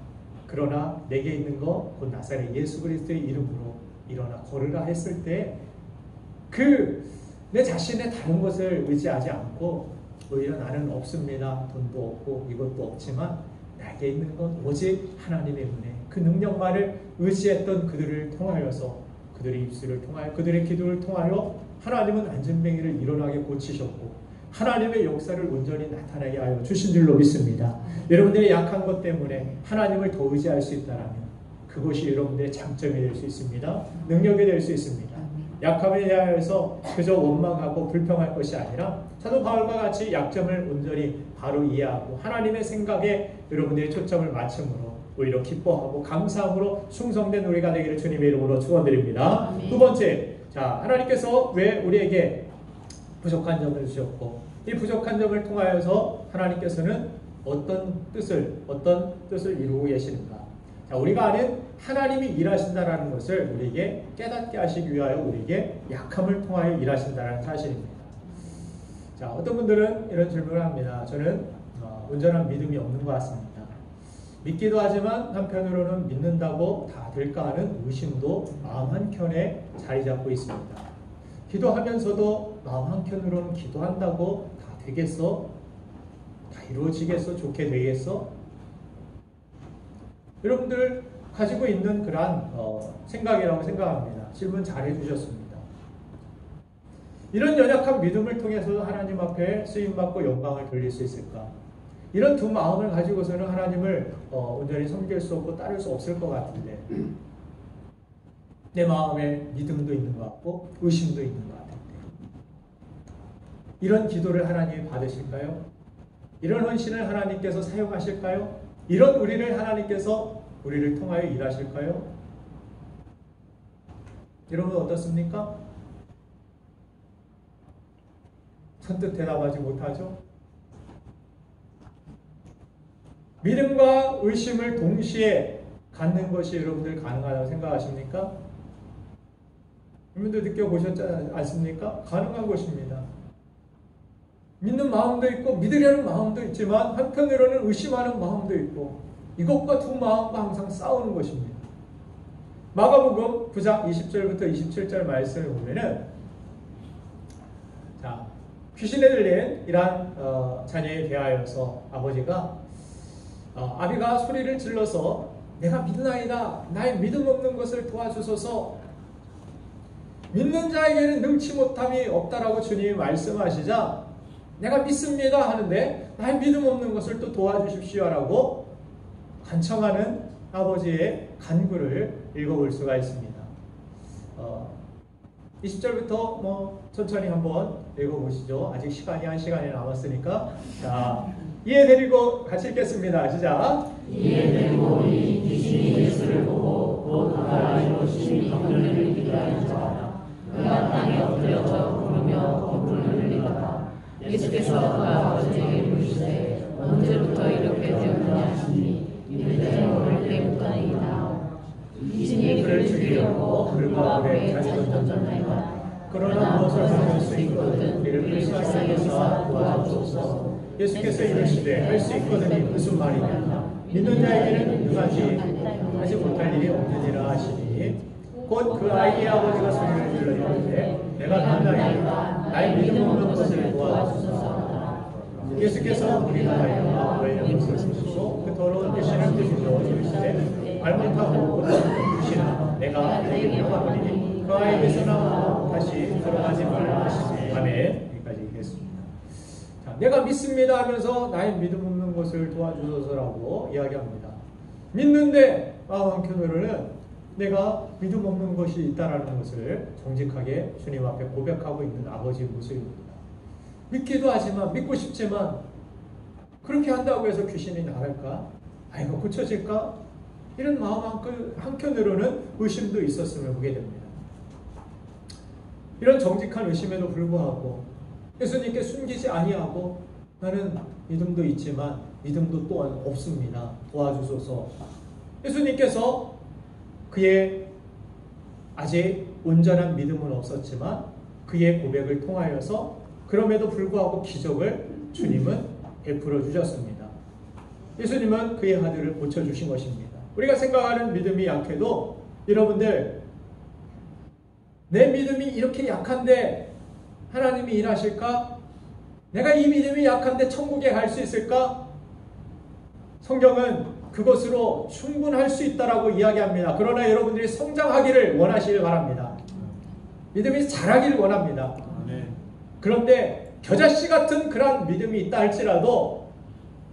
그러나 내게 있는 것 곧 나사렛 예수 그리스도의 이름으로 일어나 걸으라 했을 때 내 자신의 다른 것을 의지하지 않고 오히려 나는 없습니다. 돈도 없고 이것도 없지만 나에게 있는 건 오직 하나님의 은혜 그 능력만을 의지했던 그들을 통하여서 그들의 입술을 통하여 그들의 기도를 통하여 하나님은 안전뱅이를 일어나게 고치셨고 하나님의 역사를 온전히 나타나게 하여 주신 줄로 믿습니다. 여러분들의 약한 것 때문에 하나님을 더 의지할 수 있다면 그것이 여러분들의 장점이 될 수 있습니다. 능력이 될 수 있습니다. 약함에 대하여서 그저 원망하고 불평할 것이 아니라 사도 바울과 같이 약점을 온전히 바로 이해하고 하나님의 생각에 여러분들의 초점을 맞춤으로 오히려 기뻐하고 감사함으로 충성된 우리가 되기를 주님의 이름으로 축원드립니다. 두 번째, 자, 하나님께서 왜 우리에게 부족한 점을 주셨고 이 부족한 점을 통하여서 하나님께서는 어떤 뜻을 이루고 계시는가? 자, 우리가 아는 하나님이 일하신다라는 것을 우리에게 깨닫게 하시기 위하여 우리에게 약함을 통하여 일하신다라는 사실입니다. 자, 어떤 분들은 이런 질문을 합니다. 저는 온전한 믿음이 없는 것 같습니다. 믿기도 하지만 한편으로는 믿는다고 다 될까 하는 의심도 마음 한켠에 자리 잡고 있습니다. 기도하면서도 마음 한켠으로는 기도한다고 다 되겠어? 다 이루어지겠어? 좋게 되겠어? 여러분들 가지고 있는 그러한 생각이라고 생각합니다. 질문 잘 해주셨습니다. 이런 연약한 믿음을 통해서 하나님 앞에 쓰임받고 영광을 돌릴 수 있을까? 이런 두 마음을 가지고서는 하나님을 온전히 섬길 수 없고 따를 수 없을 것 같은데 내 마음에 믿음도 있는 것 같고 의심도 있는 것 같은데 이런 기도를 하나님이 받으실까요? 이런 헌신을 하나님께서 사용하실까요? 이런 우리를 하나님께서 우리를 통하여 일하실까요? 여러분 어떻습니까? 선뜻 대답하지 못하죠? 믿음과 의심을 동시에 갖는 것이 여러분들 가능하다고 생각하십니까? 여러분들 느껴보셨지 않습니까? 가능한 것입니다. 믿는 마음도 있고 믿으려는 마음도 있지만 한편으로는 의심하는 마음도 있고 이것과 두 마음과 항상 싸우는 것입니다. 마가복음 9장 20절부터 27절 말씀을 보면은 자, 귀신에 들린 이러한 자녀에 대하여서 아버지가 아비가 소리를 질러서 내가 믿나이다 나의 믿음 없는 것을 도와주소서 믿는 자에게는 능치 못함이 없다라고 주님이 말씀하시자 내가 믿습니다 하는데 나의 믿음 없는 것을 또 도와주십시오라고 간청하는 아버지의 간구를 읽어볼 수가 있습니다. 20절부터 천천히 한번 읽어보시죠. 아직 시간이 한 시간이 남았으니까. 자, 이해드리고 같이 읽겠습니다. 시작. 이해되고 이 귀신이 예수를 보고 곧 가라앉고 심히 경련을 기도하였다. 그가 땅에 엎드려져 부르며 거꾸를 흘리다가 예수께서 그가 아버지에게 물으시되 언제부터 이렇게 되었느냐 하시니 이르되 모를 때부터이다. 귀신이 그를 죽이려고 불과 불에 자주 던졌나이다. 그러나 무엇을 하실 수 있거든 우리를 불쌍히 도와주소서. 예수께서 이르시되 할 수 있거든이 무슨 말이냐? 믿는 자에게는 능하지 하지 못할 일이 없느니라 하시니 곧 그 아이의 아버지가 소리를 질러 이르되 내가 믿나이다 나의 믿음 없는 것을 도와주소서. 예수께서 우리가 하여 너의 것을 쓰시고 그 더러운 귀신을 드시고 이르시되 발못하고 귀신아 내가 너에게 명하노니 그 아이에게서 나오고 다시 들어가지 말라 하시니 아멘. 여기까지 읽겠습니다. 자, 내가 믿습니다 하면서 나의 믿음 없는 것을 도와주소서라고 이야기합니다. 믿는데 마음 한켠으로는 내가 믿음 없는 것이 있다라는 것을 정직하게 주님 앞에 고백하고 있는 아버지의 모습입니다. 믿기도 하지만 믿고 싶지만 그렇게 한다고 해서 귀신이 나갈까? 이거 고쳐질까? 이런 마음 한켠으로는 의심도 있었음을 보게 됩니다. 이런 정직한 의심에도 불구하고 예수님께 숨기지 아니하고 나는 믿음도 있지만 믿음도 또한 없습니다. 도와주소서. 예수님께서 그의 아직 온전한 믿음은 없었지만 그의 고백을 통하여서 그럼에도 불구하고 기적을 주님은 베풀어 주셨습니다. 예수님은 그의 아들을 고쳐주신 것입니다. 우리가 생각하는 믿음이 약해도 여러분들 내 믿음이 이렇게 약한데 하나님이 일하실까? 내가 이 믿음이 약한데 천국에 갈 수 있을까? 성경은 그것으로 충분할 수 있다라고 이야기합니다. 그러나 여러분들이 성장하기를 원하시길 바랍니다. 믿음이 자라기를 원합니다. 그런데 겨자씨 같은 그런 믿음이 있다 할지라도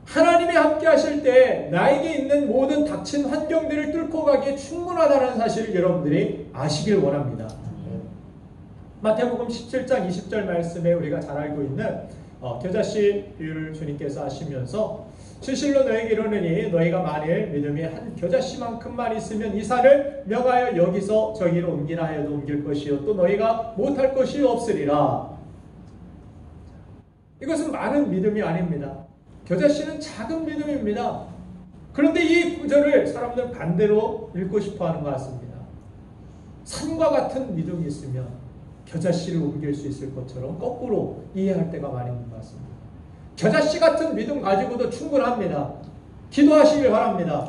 하나님이 함께 하실 때 나에게 있는 모든 닥친 환경들을 뚫고 가기에 충분하다는 사실을 여러분들이 아시길 원합니다. 마태복음 17장 20절 말씀에 우리가 잘 알고 있는 겨자씨를 주님께서 하시면서 진실로 너에게 이르노니 너희가 만일 믿음이 한 겨자씨만큼만 있으면 이 산을 명하여 여기서 저기로 옮기라 하여도 옮길 것이요 또 너희가 못할 것이 없으리라. 이것은 많은 믿음이 아닙니다. 겨자씨는 작은 믿음입니다. 그런데 이 구절을 사람들은 반대로 읽고 싶어하는 것 같습니다. 산과 같은 믿음이 있으면 겨자씨를 옮길 수 있을 것처럼 거꾸로 이해할 때가 많이 있는 것 같습니다. 겨자씨 같은 믿음 가지고도 충분합니다. 기도하시길 바랍니다.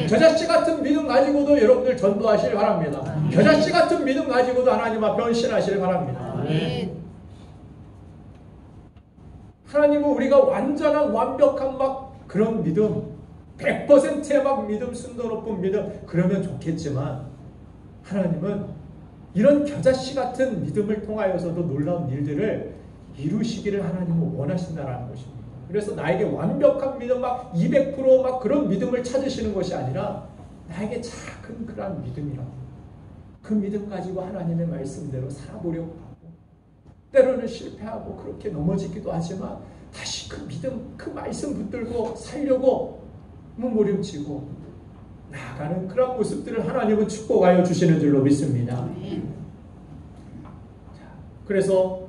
겨자씨 같은 믿음 가지고도 여러분들 전도하시길 바랍니다. 겨자씨 같은 믿음 가지고도 하나님 앞에 헌신하시길 바랍니다. 하나님은 우리가 완전한 완벽한 막 그런 믿음 100%의 막 믿음 순도 높은 믿음 그러면 좋겠지만 하나님은 이런 겨자씨 같은 믿음을 통하여서도 놀라운 일들을 이루시기를 하나님은 원하신다는 것입니다. 그래서 나에게 완벽한 믿음 막 200%막 그런 믿음을 찾으시는 것이 아니라 나에게 작은 그런 믿음이라고 그 믿음 가지고 하나님의 말씀대로 살아보려고 하고 때로는 실패하고 그렇게 넘어지기도 하지만 다시 그 믿음 그 말씀 붙들고 살려고 몸부림치고 나아가는 그런 모습들을 하나님은 축복하여 주시는 줄로 믿습니다. 그래서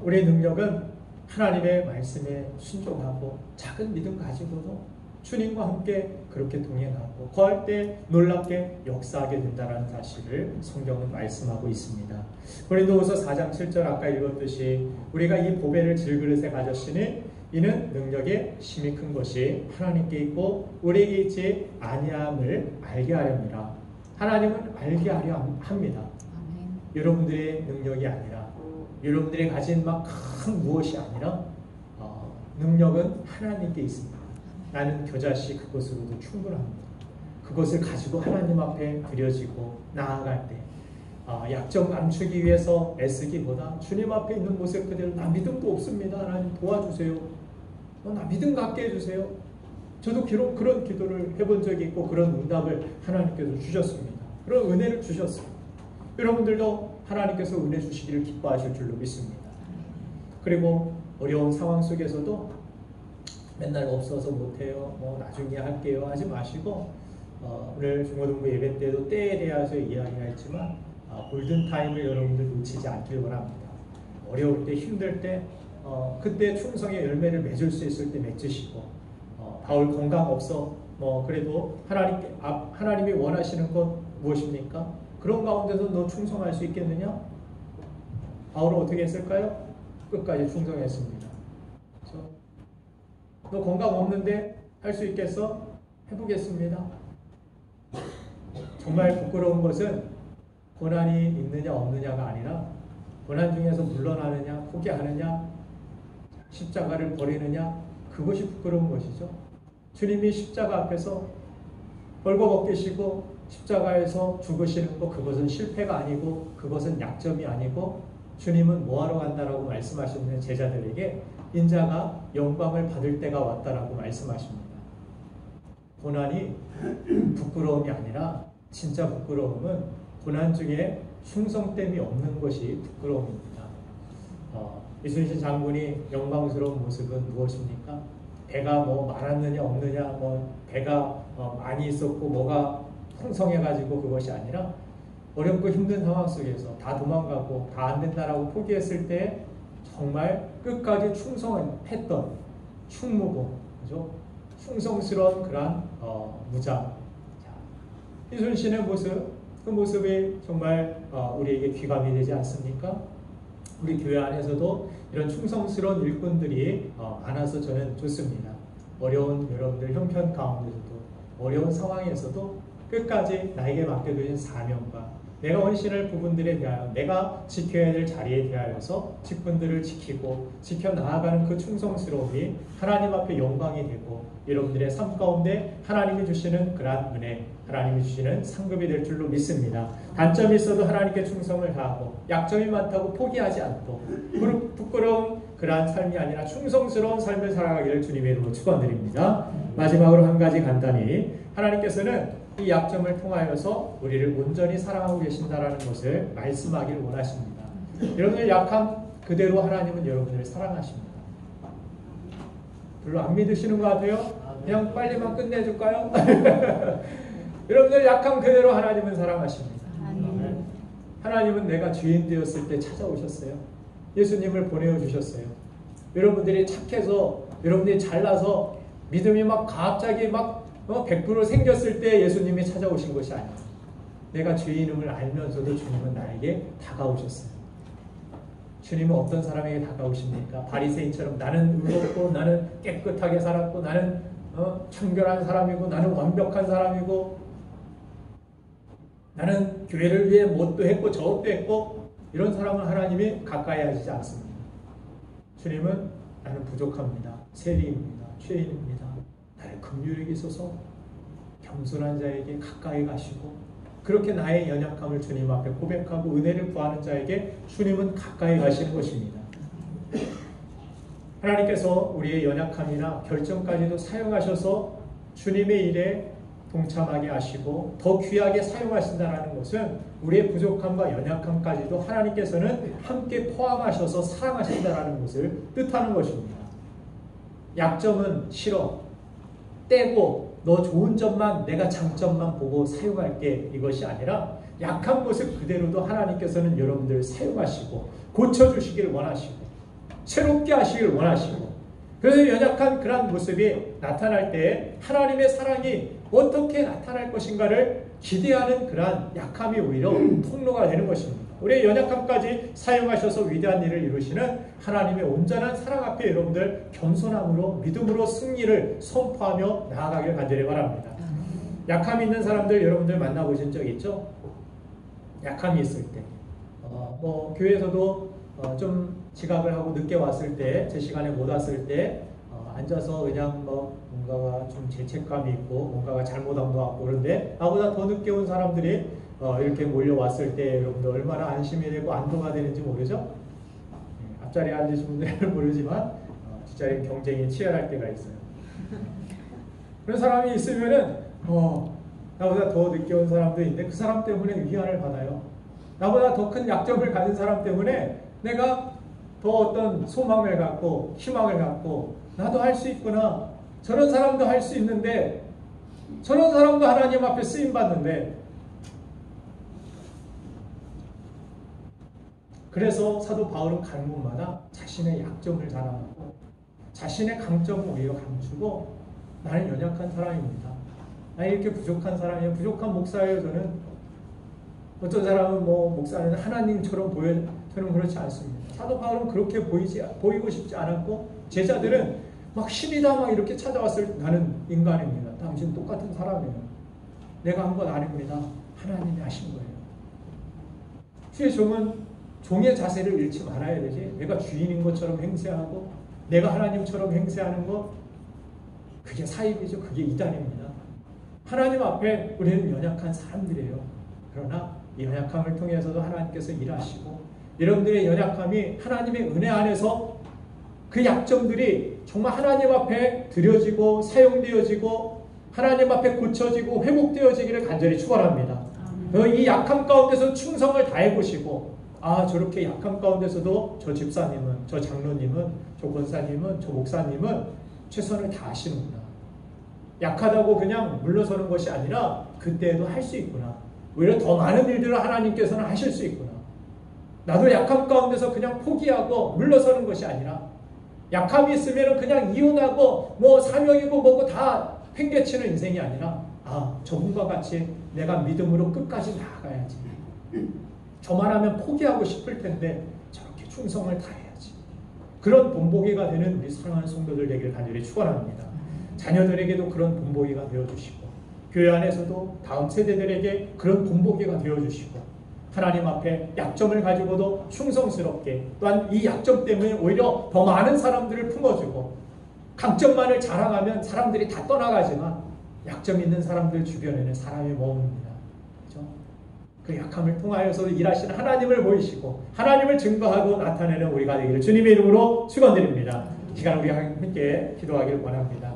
우리의 능력은 하나님의 말씀에 순종하고 작은 믿음 가지고도 주님과 함께 그렇게 동행하고 거할 때 놀랍게 역사하게 된다는 사실을 성경은 말씀하고 있습니다. 고린도후서 4장 7절 아까 읽었듯이 우리가 이 보배를 질그릇에 가졌으니 이는 능력의 힘이 큰 것이 하나님께 있고 우리에게 있지 아니함을 알게 하렵니다. 하나님은 알게 하려 합니다. 여러분들의 능력이 아니라 여러분들이 가진 막 큰 무엇이 아니라 능력은 하나님께 있습니다. 나는 겨자씨 그것으로도 충분합니다. 그것을 가지고 하나님 앞에 드려지고 나아갈 때 약점 감추기 위해서 애쓰기보다 주님 앞에 있는 모습 그대로 나 믿음도 없습니다. 하나님 도와주세요. 나 믿음 갖게 해주세요. 저도 그런 기도를 해본 적이 있고 그런 응답을 하나님께서 주셨습니다. 그런 은혜를 주셨습니다. 여러분들도 하나님께서 은혜 주시기를 기뻐하실 줄로 믿습니다. 그리고 어려운 상황 속에서도 맨날 없어서 못해요. 나중에 할게요. 하지 마시고 오늘 중고등부 예배 때도 때에 대해서 이야기가 있지만 골든타임을 여러분들 놓치지 않길 바랍니다. 어려울 때 힘들 때 그때 충성의 열매를 맺을 수 있을 때 맺으시고 바울 건강 없어 그래도 하나님이 원하시는 것 무엇입니까? 그런 가운데서 너 충성할 수 있겠느냐? 바울은 어떻게 했을까요? 끝까지 충성했습니다. 그래서 너 건강 없는데 할 수 있겠어? 해보겠습니다. 정말 부끄러운 것은 고난이 있느냐 없느냐가 아니라 고난 중에서 물러나느냐 포기하느냐 십자가를 버리느냐 그것이 부끄러운 것이죠. 주님이 십자가 앞에서 벌거벗기시고 십자가에서 죽으시는 것 그것은 실패가 아니고 그것은 약점이 아니고 주님은 뭐하러 간다라고 말씀하시는 제자들에게 인자가 영광을 받을 때가 왔다라고 말씀하십니다. 고난이 부끄러움이 아니라 진짜 부끄러움은 고난 중에 충성됨이 없는 것이 부끄러움입니다. 이순신 장군이 영광스러운 모습은 무엇입니까? 배가 많았느냐 없느냐 배가 많이 있었고 뭐가 풍성해가지고 그것이 아니라 어렵고 힘든 상황 속에서 다 도망가고 다 안 된다라고 포기했을 때 정말 끝까지 충성했던 충무공, 그죠? 충성스러운 그러한 무장. 이순신의 모습, 그 모습이 정말 우리에게 귀감이 되지 않습니까? 우리 교회 안에서도 이런 충성스러운 일꾼들이 많아서 저는 좋습니다. 어려운 여러분들 형편 가운데서도 어려운 상황에서도 끝까지 나에게 맡겨두신 사명과 내가 헌신할 부분들에 대하여 내가 지켜야 될 자리에 대하여서 직분들을 지키고 지켜나가는 그 충성스러움이 하나님 앞에 영광이 되고 여러분들의 삶 가운데 하나님이 주시는 그러한 은혜, 하나님이 주시는 상급이 될 줄로 믿습니다. 단점이 있어도 하나님께 충성을 다하고 약점이 많다고 포기하지 않고 부끄러운 그러한 삶이 아니라 충성스러운 삶을 살아가기를 주님의 이름으로 축원드립니다. 마지막으로 한 가지 간단히 하나님께서는 이 약점을 통하여서 우리를 온전히 사랑하고 계신다라는 것을 말씀하기를 원하십니다. 여러분들 약함 그대로 하나님은 여러분을 사랑하십니다. 별로 안 믿으시는 것 같아요? 그냥 빨리만 끝내줄까요? 여러분들 약한 그대로 하나님은 사랑하십니다. 하나님은 내가 죄인 되었을 때 찾아오셨어요. 예수님을 보내어 주셨어요. 여러분들이 착해서, 여러분들이 잘나서 믿음이 막 갑자기 막 100% 생겼을 때 예수님이 찾아오신 것이 아니에요. 내가 죄인임을 알면서도 주님은 나에게 다가오셨어요. 주님은 어떤 사람에게 다가오십니까? 바리새인처럼 나는 의롭고 나는 깨끗하게 살았고 나는 청결한 사람이고 나는 완벽한 사람이고 나는 교회를 위해 뭣도 했고 저것도 했고 이런 사람은 하나님이 가까이 하시지 않습니다. 주님은 나는 부족합니다. 세리입니다. 죄인입니다. 나를 긍휼히 여기소서. 겸손한 자에게 가까이 가시고 그렇게 나의 연약함을 주님 앞에 고백하고 은혜를 구하는 자에게 주님은 가까이 가시는 것입니다. 하나님께서 우리의 연약함이나 결정까지도 사용하셔서 주님의 일에 동참하게 하시고 더 귀하게 사용하신다는 것은 우리의 부족함과 연약함까지도 하나님께서는 함께 포함하셔서 사랑하신다는 것을 뜻하는 것입니다. 약점은 싫어. 떼고 너 좋은 점만 내가 장점만 보고 사용할게 이것이 아니라 약한 모습 그대로도 하나님께서는 여러분들 사용하시고 고쳐주시길 원하시고 새롭게 하시길 원하시고 그래서 연약한 그런 모습이 나타날 때 하나님의 사랑이 어떻게 나타날 것인가를 기대하는 그러한 약함이 오히려 통로가 되는 것입니다. 우리의 연약함까지 사용하셔서 위대한 일을 이루시는 하나님의 온전한 사랑 앞에 여러분들 겸손함으로 믿음으로 승리를 선포하며 나아가길 간절히 바랍니다. 약함이 있는 사람들 여러분들 만나보신 적 있죠? 약함이 있을 때 교회에서도 좀 지각을 하고 늦게 왔을 때 제 시간에 못 왔을 때 앉아서 그냥 뭔가가 좀 죄책감이 있고 뭔가가 잘못한 것 같고 그런데 나보다 더 늦게 온 사람들이 이렇게 몰려왔을 때 여러분들 얼마나 안심이 되고 안도가 되는지 모르죠? 앞자리에 앉으신 분들은 모르지만 뒷자리에 경쟁이 치열할 때가 있어요. 그런 사람이 있으면은 나보다 더 늦게 온 사람도 있는데 그 사람 때문에 위안을 받아요. 나보다 더 큰 약점을 가진 사람 때문에 내가 더 어떤 소망을 갖고 희망을 갖고 나도 할 수 있구나. 저런 사람도 할 수 있는데 저런 사람도 하나님 앞에 쓰임받는데 그래서 사도 바울은 가는 곳마다 자신의 약점을 자랑하고 자신의 강점을 오히려 감추고 나는 연약한 사람입니다. 나는 이렇게 부족한 사람이에요. 부족한 목사예요. 저는 어떤 사람은 목사는 하나님처럼 저는 그렇지 않습니다. 사도 바울은 그렇게 보이고 싶지 않았고 제자들은 막 신이다 막 이렇게 찾아왔을 때 나는 인간입니다. 당신 똑같은 사람이에요. 내가 한 건 아닙니다. 하나님이 하신 거예요. 주의 종은 종의 자세를 잃지 말아야 되지. 내가 주인인 것처럼 행세하고 내가 하나님처럼 행세하는 것 그게 사입이죠. 그게 이단입니다. 하나님 앞에 우리는 연약한 사람들이에요. 그러나 이 연약함을 통해서도 하나님께서 일하시고 여러분들의 연약함이 하나님의 은혜 안에서 그 약점들이 정말 하나님 앞에 드려지고 사용되어지고 하나님 앞에 고쳐지고 회복되어지기를 간절히 축원합니다. 이 약함 가운데서 충성을 다해보시고 저렇게 약함 가운데서도 저 집사님은 저 장로님은 저 권사님은 저 목사님은 최선을 다하시는구나. 약하다고 그냥 물러서는 것이 아니라 그때에도 할 수 있구나. 오히려 더 많은 일들을 하나님께서는 하실 수 있구나. 나도 약함 가운데서 그냥 포기하고 물러서는 것이 아니라 약함이 있으면 그냥 이혼하고 사명이고 뭐고 다 팽개치는 인생이 아니라 저분과 같이 내가 믿음으로 끝까지 나아가야지. 저만 하면 포기하고 싶을 텐데 저렇게 충성을 다해야지. 그런 본보기가 되는 우리 사랑하는 성도들 되기를 간절히 축원합니다. 자녀들에게도 그런 본보기가 되어주시고 교회 안에서도 다음 세대들에게 그런 본보기가 되어주시고 하나님 앞에 약점을 가지고도 충성스럽게 또한 이 약점 때문에 오히려 더 많은 사람들을 품어주고 강점만을 자랑하면 사람들이 다 떠나가지만 약점 있는 사람들 주변에는 사람이 머뭅니다. 그렇죠? 그 약함을 통하여서 일하시는 하나님을 보이시고 하나님을 증거하고 나타내는 우리가 되기를 주님의 이름으로 축원드립니다. 이 시간 우리 함께 기도하기를 원합니다.